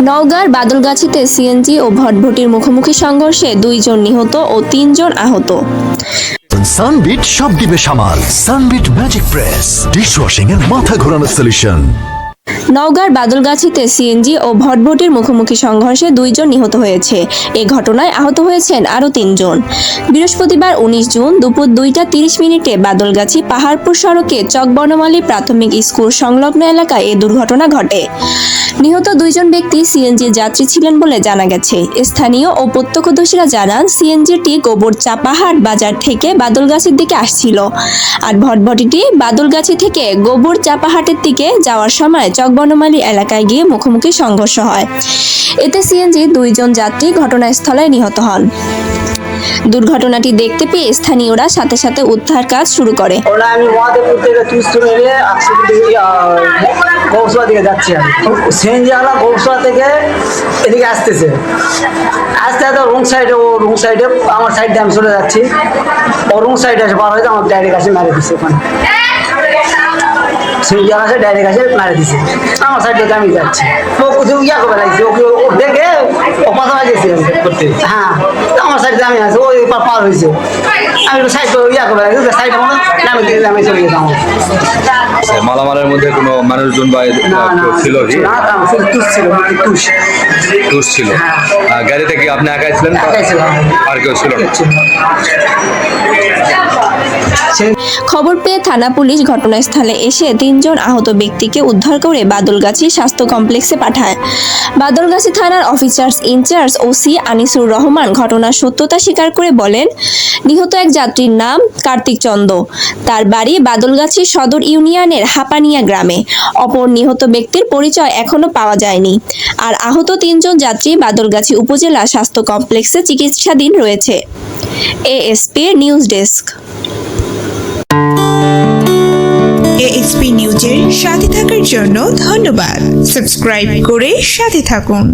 নওগাঁর বাদলগাছিতে সিএনজি ও ভটভটির মুখোমুখি সংঘর্ষে 2 জন নিহত ও 3 জন আহত। সানবিট সব দিবে সামাল। সানবিট ম্যাজিক প্রেস ডিশওয়াশিং এর মাথা ঘোরানো সলিউশন। নওগাঁর বাদলগাছিতে সিএনজি ও ভটভটির মুখোমুখি সংঘর্ষে 2 জন নিহত হয়েছে। এ ঘটনায় আহত হয়েছেন আরও 3 জন। বৃহস্পতিবার 19 জুন দুপুর 2টা 30 মিনিটে বাদলগাছি পাহাড়পুর সড়কে চকবনমালী প্রাথমিক স্কুল সংলগ্ন এলাকায় এ দুর্ঘটনা ঘটে। নিহত 2 জন ব্যক্তি সিএনজি যাত্রী ছিলেন বলে জানা গেছে। স্থানীয় ও প্রত্যক্ষদর্শীরা জানান, সিএনজিটি গোবর চাপাহাট বাজার থেকে বাদলগাছির দিকে আসছিল, আর ভটভটিটি বাদলগাছি থেকে গোবর চাপাহাটের দিকে যাওয়ার সময় চকবনমালী এলাকায় গিয়ে মুখোমুখি সংঘর্ষ হয়। এতে সিএনজি 2 জন যাত্রী ঘটনাস্থলে নিহত হন। দুর্ঘটনাটি দেখতে পেয়ে স্থানীয়রা সাথে সাথে উদ্ধার কাজ শুরু করে। আমি মহাদেবপুর থেকে তুষপুর এরিয়া গৌসুয়া দিকে যাচ্ছি। আমি সিএনজি আলা গৌসুয়া থেকে এদিকে আসতেছে, আস্তে আস্তে রুং সাইডে আমার সাইড দিয়ে আমি চলে যাচ্ছি। ও রুং সাইডে এসে পার হয়েছে, আমার ডাইরেক্ট আসে মেরে দিচ্ছে। ওখানে সিএনজি আলা আসে ডাইরেক্ট আসে মেরে দিচ্ছে। আমার সাইড থেকে আমি যাচ্ছি, ও কিছু ইয়া করে লাগছে, ওকে ও দেখে ও পাশা গেছে। হ্যাঁ, আমার সাইড দিয়ে আমি আছি, ওই পার হয়েছে। আমি একটু সাইড ইয়া করে লাগছে, সাইড নামে দিকে আমি চলে গেলাম। মালামালের মধ্যে কোনো মানুষজন বা ছিল কি? টুস ছিল। গাড়িতে কি আপনি একাই ছিলেন আর কেউ ছিল না? খবর পেয়ে থানা পুলিশ ঘটনাস্থলে এসে 3 জন আহত ব্যক্তিকে উদ্ধার করে বাদলগাছি স্বাস্থ্য কমপ্লেক্সে পাঠায়। বাদলগাছি থানার officers in charge OC Anisur Rahman ঘটনার সত্যতা স্বীকার করে বলেন, নিহত এক যাত্রীর নাম কার্তিক চন্দ্র। তার বাড়ি বাদলগাছি সদর ইউনিয়নের হাপানিয়া গ্রামে। অপর নিহত ব্যক্তির পরিচয় এখনো পাওয়া যায়নি। আর আহত 3 জন যাত্রী বাদলগাছি উপজেলা স্বাস্থ্য কমপ্লেক্সে চিকিৎসাধীন রয়েছে। ASP news desk. এএসপি নিউজের সাথে থাকার জন্য ধন্যবাদ। সাবস্ক্রাইব করে সাথে থাকুন।